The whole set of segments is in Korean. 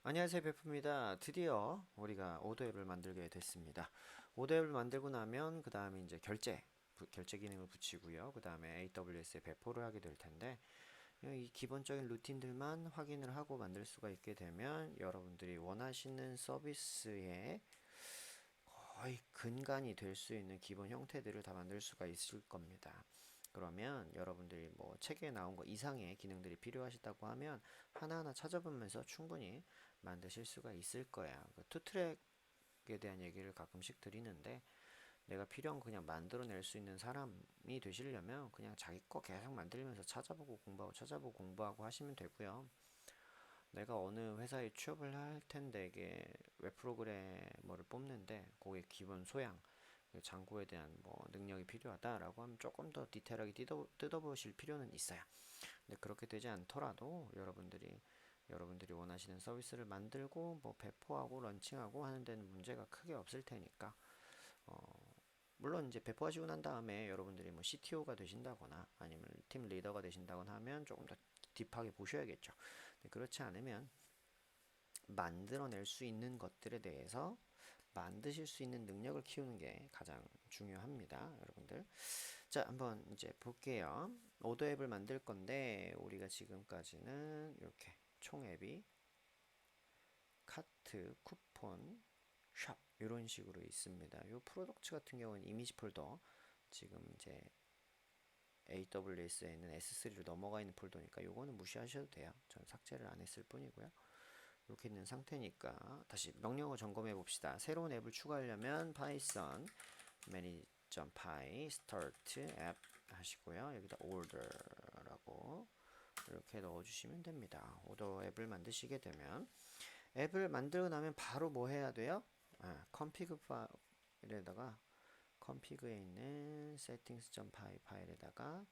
안녕하세요, 베프입니다. 드디어 우리가 오더 앱을 만들게 됐습니다. 오더 앱을 만들고 나면 그 다음에 이제 결제 기능을 붙이고요. 그 다음에 AWS에 배포를 하게 될 텐데 이 기본적인 루틴들만 확인을 하고 만들 수가 있게 되면 여러분들이 원하시는 서비스의 거의 근간이 될 수 있는 기본 형태들을 다 만들 수가 있을 겁니다. 그러면 여러분들이 뭐 책에 나온 거 이상의 기능들이 필요하시다고 하면 하나하나 찾아보면서 충분히 만드실 수가 있을 거야. 그 투트랙에 대한 얘기를 가끔씩 드리는데 내가 필요한 거 그냥 만들어낼 수 있는 사람이 되시려면 그냥 자기 거 계속 만들면서 찾아보고 공부하고 찾아보고 공부하고 하시면 되고요. 내가 어느 회사에 취업을 할 텐데 이게 웹 프로그래머를 뽑는데 거기에 기본 소양, 장고에 대한 뭐 능력이 필요하다라고 하면 조금 더 디테일하게 뜯어보실 필요는 있어요. 근데 그렇게 되지 않더라도 여러분들이 원하시는 서비스를 만들고 뭐 배포하고 런칭하고 하는 데는 문제가 크게 없을 테니까 물론 이제 배포하시고 난 다음에 여러분들이 뭐 CTO가 되신다거나 아니면 팀 리더가 되신다거나 하면 조금 더 딥하게 보셔야겠죠. 근데 그렇지 않으면 만들어낼 수 있는 것들에 대해서 만드실 수 있는 능력을 키우는 게 가장 중요합니다, 여러분들. 자, 한번 이제 볼게요. 오더 앱을 만들 건데 우리가 지금까지는 이렇게 총 앱이 카트, 쿠폰, 샵 이런 식으로 있습니다. 요 프로덕트 같은 경우는 이미지 폴더 지금 이제 AWS에 있는 S3로 넘어가 있는 폴더니까 요거는 무시하셔도 돼요. 전 삭제를 안 했을 뿐이고요. 이렇게 있는 상태니까 다시 명령어 점검해 봅시다. 새로운 앱을 추가하려면 python manage.py start app 하시고요. 여기다 order라고 이렇게 넣어주시면 됩니다. 오더 앱을 만드시게 되면 앱을 만들고 나면 바로 뭐 해야 돼요? config 파일에다가 config에 있는 settings.py 파일에다가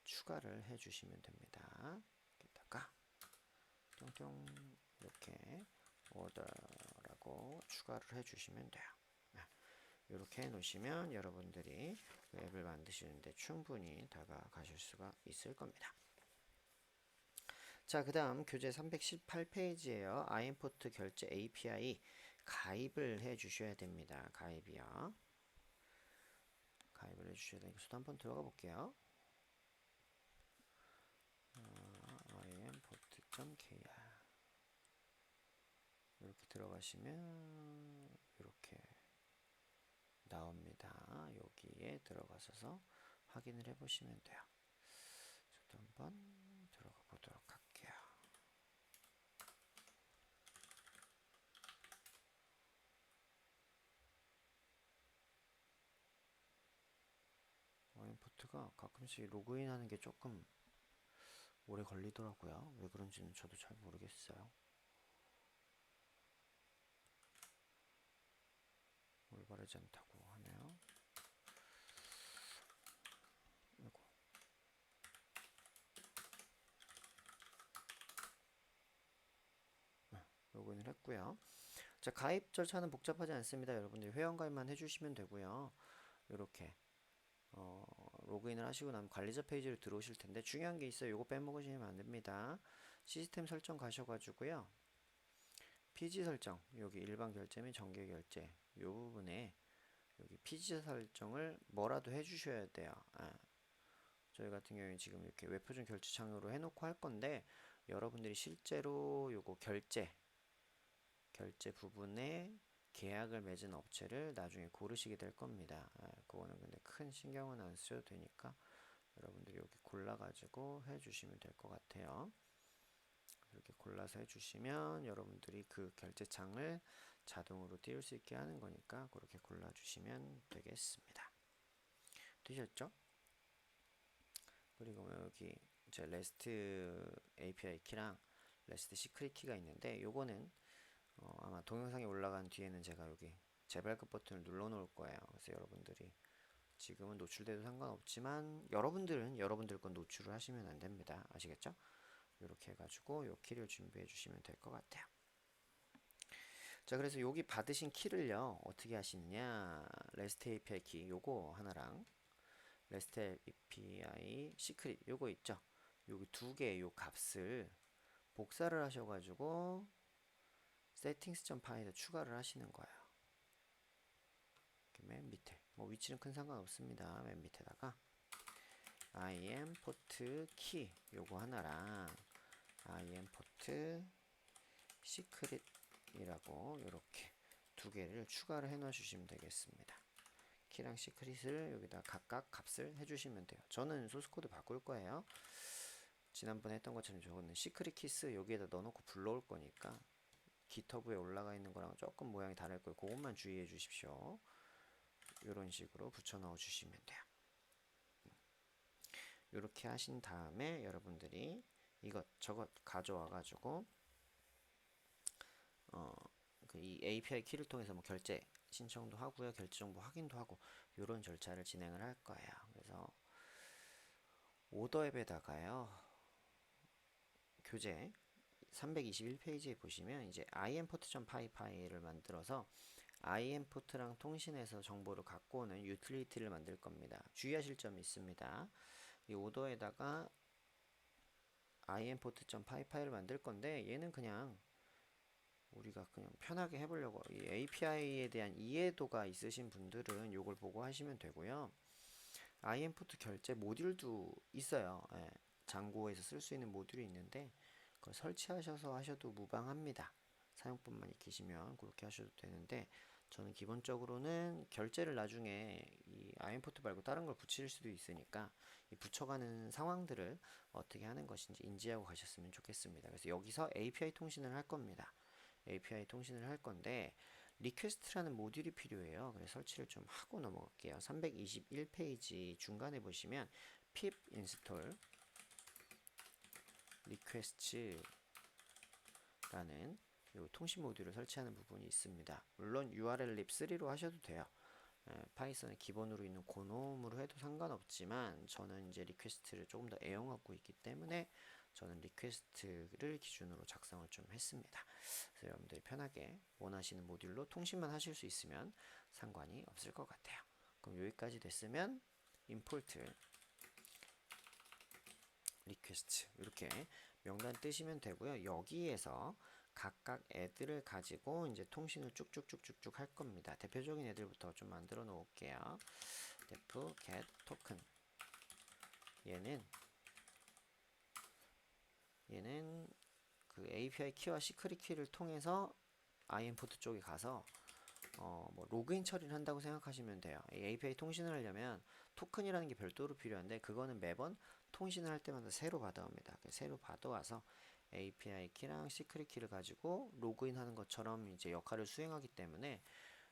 추가를 해주시면 됩니다. 여기다가 뿅뿅 이렇게 order라고 추가를 해주시면 돼요. 이렇게 해놓으시면 여러분들이 그 앱을 만드시는데 충분히 다가가실 수가 있을 겁니다. 자, 그 다음 교재 318페이지에요. IMPORT 결제 API 가입을 해 주셔야 됩니다. 가입이요. 가입을 해 주셔야 되니까 저도 한번 들어가 볼게요. import.kr 이렇게 들어가시면 이렇게 나옵니다. 여기에 들어가셔서 확인을 해 보시면 돼요. 저도 한번 들어가 보도록 할게요. 와인포트가 가끔씩 로그인 하는 게 조금 오래 걸리더라고요. 왜 그런지는 저도 잘 모르겠어요. 올바르지 않다고 하네요. 아이고. 로그인을 했고요. 자, 가입 절차는 복잡하지 않습니다. 여러분들이 회원가입만 해주시면 되고요. 이렇게 로그인을 하시고 나면 관리자 페이지로 들어오실 텐데 중요한 게 있어요. 요거 빼먹으시면 안 됩니다. 시스템 설정 가셔가지고요. 피지 설정, 여기 일반 결제 및 정기 결제 요 부분에 여기 피지 설정을 뭐라도 해주셔야 돼요. 저희 같은 경우에 지금 이렇게 웹표준 결제창으로 해놓고 할 건데 여러분들이 실제로 요거 결제 부분에 계약을 맺은 업체를 나중에 고르시게 될 겁니다. 그거는 근데 큰 신경은 안 쓰셔도 되니까 여러분들이 여기 골라가지고 해주시면 될 것 같아요. 이렇게 골라서 해주시면 여러분들이 그 결제창을 자동으로 띄울 수 있게 하는 거니까 그렇게 골라주시면 되겠습니다. 되셨죠? 그리고 여기 이제 REST API 키랑 REST 시크릿 키가 있는데 요거는 아마 동영상이 올라간 뒤에는 제가 여기 재발급 버튼을 눌러 놓을 거예요. 그래서 여러분들이 지금은 노출돼도 상관없지만 여러분들은 여러분들 건 노출을 하시면 안 됩니다. 아시겠죠? 이렇게 해가지고 요 키를 준비해 주시면 될 것 같아요. 자, 그래서 여기 받으신 키를요 어떻게 하시느냐, REST API 키 요거 하나랑 REST API 시크릿 요거 있죠. 여기 두 개의 요 값을 복사를 하셔가지고 settings.py에다 추가를 하시는 거예요. 맨 밑에 뭐 위치는 큰 상관없습니다. 맨 밑에다가 import key 요거 하나랑 import secret이라고 요렇게 두 개를 추가를 해 놓아 주시면 되겠습니다. 키랑 시크릿을 여기다 각각 값을 해주시면 돼요. 저는 소스코드 바꿀 거예요. 지난번에 했던 것처럼 저거는 시크릿 키스 여기에다 넣어놓고 불러올 거니까 깃허브에 올라가 있는 거랑 조금 모양이 다를 거예요. 그것만 주의해 주십시오. 이런 식으로 붙여 넣어 주시면 돼요. 이렇게 하신 다음에 여러분들이 이것저것 가져와 가지고 이 API 키를 통해서 뭐 결제 신청도 하고요, 결제 정보 확인도 하고 이런 절차를 진행을 할 거예요. 그래서 오더 앱에다가요, 교재 321페이지에 보시면 이제 import.py 파일을 만들어서 impорт랑 통신해서 정보를 갖고 오는 유틸리티를 만들 겁니다. 주의하실 점이 있습니다. 이 오더에다가 import.py 파일을 만들 건데 얘는 그냥 우리가 그냥 편하게 해보려고, 이 API에 대한 이해도가 있으신 분들은 이걸 보고 하시면 되고요. import 결제 모듈도 있어요. 예, 장고에서 쓸 수 있는 모듈이 있는데 그걸 설치하셔서 하셔도 무방합니다. 사용법만 익히시면 그렇게 하셔도 되는데, 저는 기본적으로는 결제를 나중에 이 import 말고 다른 걸 붙일 수도 있으니까 이 붙여가는 상황들을 어떻게 하는 것인지 인지하고 가셨으면 좋겠습니다. 그래서 여기서 API 통신을 할 겁니다. API 통신을 할 건데 리퀘스트라는 모듈이 필요해요. 그래서 설치를 좀 하고 넘어갈게요. 321페이지 중간에 보시면 pip install request라는 요 통신 모듈을 설치하는 부분이 있습니다. 물론 URL lib3로 하셔도 돼요. 파이썬의 기본으로 있는 고놈으로 해도 상관없지만 저는 이제 리퀘스트를 조금 더 애용하고 있기 때문에 저는 리퀘스트를 기준으로 작성을 좀 했습니다. 그래서 여러분들이 편하게 원하시는 모듈로 통신만 하실 수 있으면 상관이 없을 것 같아요. 그럼 여기까지 됐으면 import request 이렇게 명단 뜨시면 되고요. 여기에서 각각 애들을 가지고 이제 통신을 쭉쭉쭉쭉쭉 할 겁니다. 대표적인 애들부터 좀 만들어 놓을게요. def get token 얘는 그 API 키와 시크릿 키를 통해서 import 쪽에 가서 뭐 로그인 처리를 한다고 생각하시면 돼요. 이 API 통신을 하려면 토큰이라는 게 별도로 필요한데 그거는 매번 통신을 할 때마다 새로 받아옵니다. 새로 받아와서 API 키랑 시크릿 키를 가지고 로그인 하는 것처럼 이제 역할을 수행하기 때문에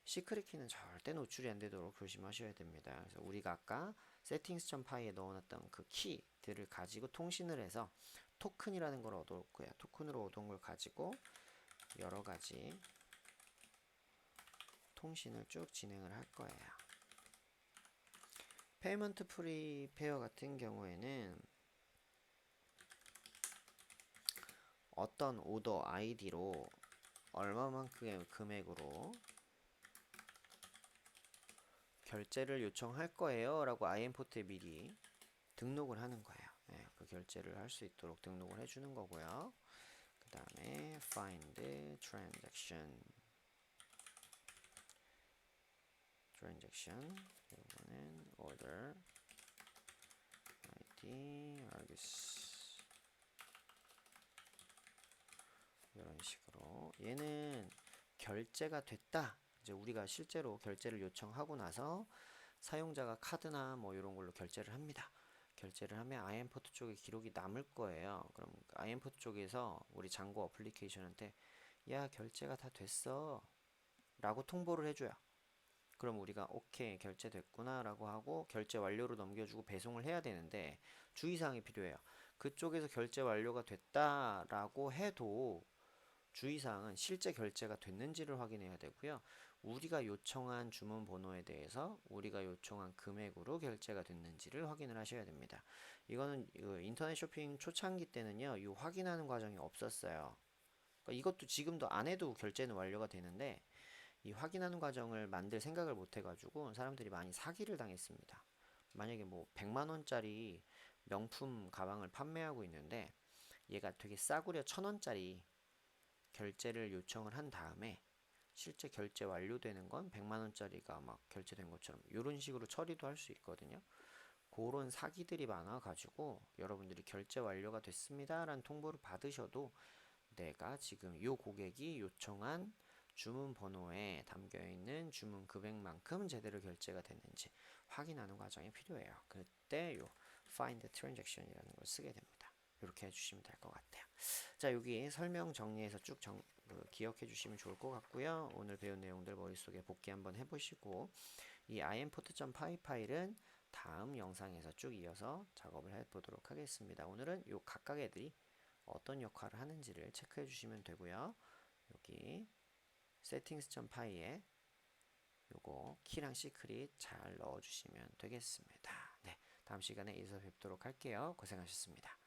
시크릿 키는 절대 노출이 안 되도록 조심하셔야 됩니다. 그래서 우리가 아까 settings.py에 넣어놨던 그 키들을 가지고 통신을 해서 토큰이라는 걸 얻어올 거예요. 토큰으로 얻은 걸 가지고 여러 가지 통신을 쭉 진행을 할 거예요. 페이먼트 프리페어 같은 경우에는 어떤 오더 아이디로 얼마만큼의 금액으로 결제를 요청할 거예요 라고 impорт에 미리 등록을 하는 거예요. 네, 그 결제를 할 수 있도록 등록을 해주는 거고요. 그 다음에 find transaction 이거는 order id args 이런 식으로 얘는 결제가 됐다. 이제 우리가 실제로 결제를 요청하고 나서 사용자가 카드나 뭐 이런 걸로 결제를 합니다. 결제를 하면 import 쪽에 기록이 남을 거예요. 그럼 import 쪽에서 우리 장고 어플리케이션한테 야 결제가 다 됐어 라고 통보를 해줘요. 그럼 우리가 오케이 결제됐구나 라고 하고 결제 완료로 넘겨주고 배송을 해야 되는데 주의사항이 필요해요. 그쪽에서 결제 완료가 됐다 라고 해도 주의사항은 실제 결제가 됐는지를 확인해야 되고요. 우리가 요청한 주문 번호에 대해서 우리가 요청한 금액으로 결제가 됐는지를 확인을 하셔야 됩니다. 이거는 인터넷 쇼핑 초창기 때는요, 이 확인하는 과정이 없었어요. 그러니까 이것도 지금도 안 해도 결제는 완료가 되는데 이 확인하는 과정을 만들 생각을 못 해가지고 사람들이 많이 사기를 당했습니다. 만약에 뭐 100만 원짜리 명품 가방을 판매하고 있는데 얘가 되게 싸구려 1000원짜리 결제를 요청을 한 다음에 실제 결제 완료되는 건 100만 원짜리가 막 결제된 것처럼 이런 식으로 처리도 할 수 있거든요. 그런 사기들이 많아가지고 여러분들이 결제 완료가 됐습니다 라는 통보를 받으셔도 내가 지금 이 고객이 요청한 주문 번호에 담겨있는 주문 금액만큼 제대로 결제가 됐는지 확인하는 과정이 필요해요. 그때 요 find transaction이라는 걸 쓰게 됩니다. 이렇게 해주시면 될 것 같아요. 자, 여기 설명 정리해서 쭉 기억해 주시면 좋을 것 같고요. 오늘 배운 내용들 머릿속에 복기 한번 해보시고 이 import.py 파일은 다음 영상에서 쭉 이어서 작업을 해보도록 하겠습니다. 오늘은 요 각각 애들이 어떤 역할을 하는지를 체크해 주시면 되고요. 여기 settings.py에 요거 키랑 시크릿 잘 넣어 주시면 되겠습니다. 네, 다음 시간에 이어서 뵙도록 할게요. 고생하셨습니다.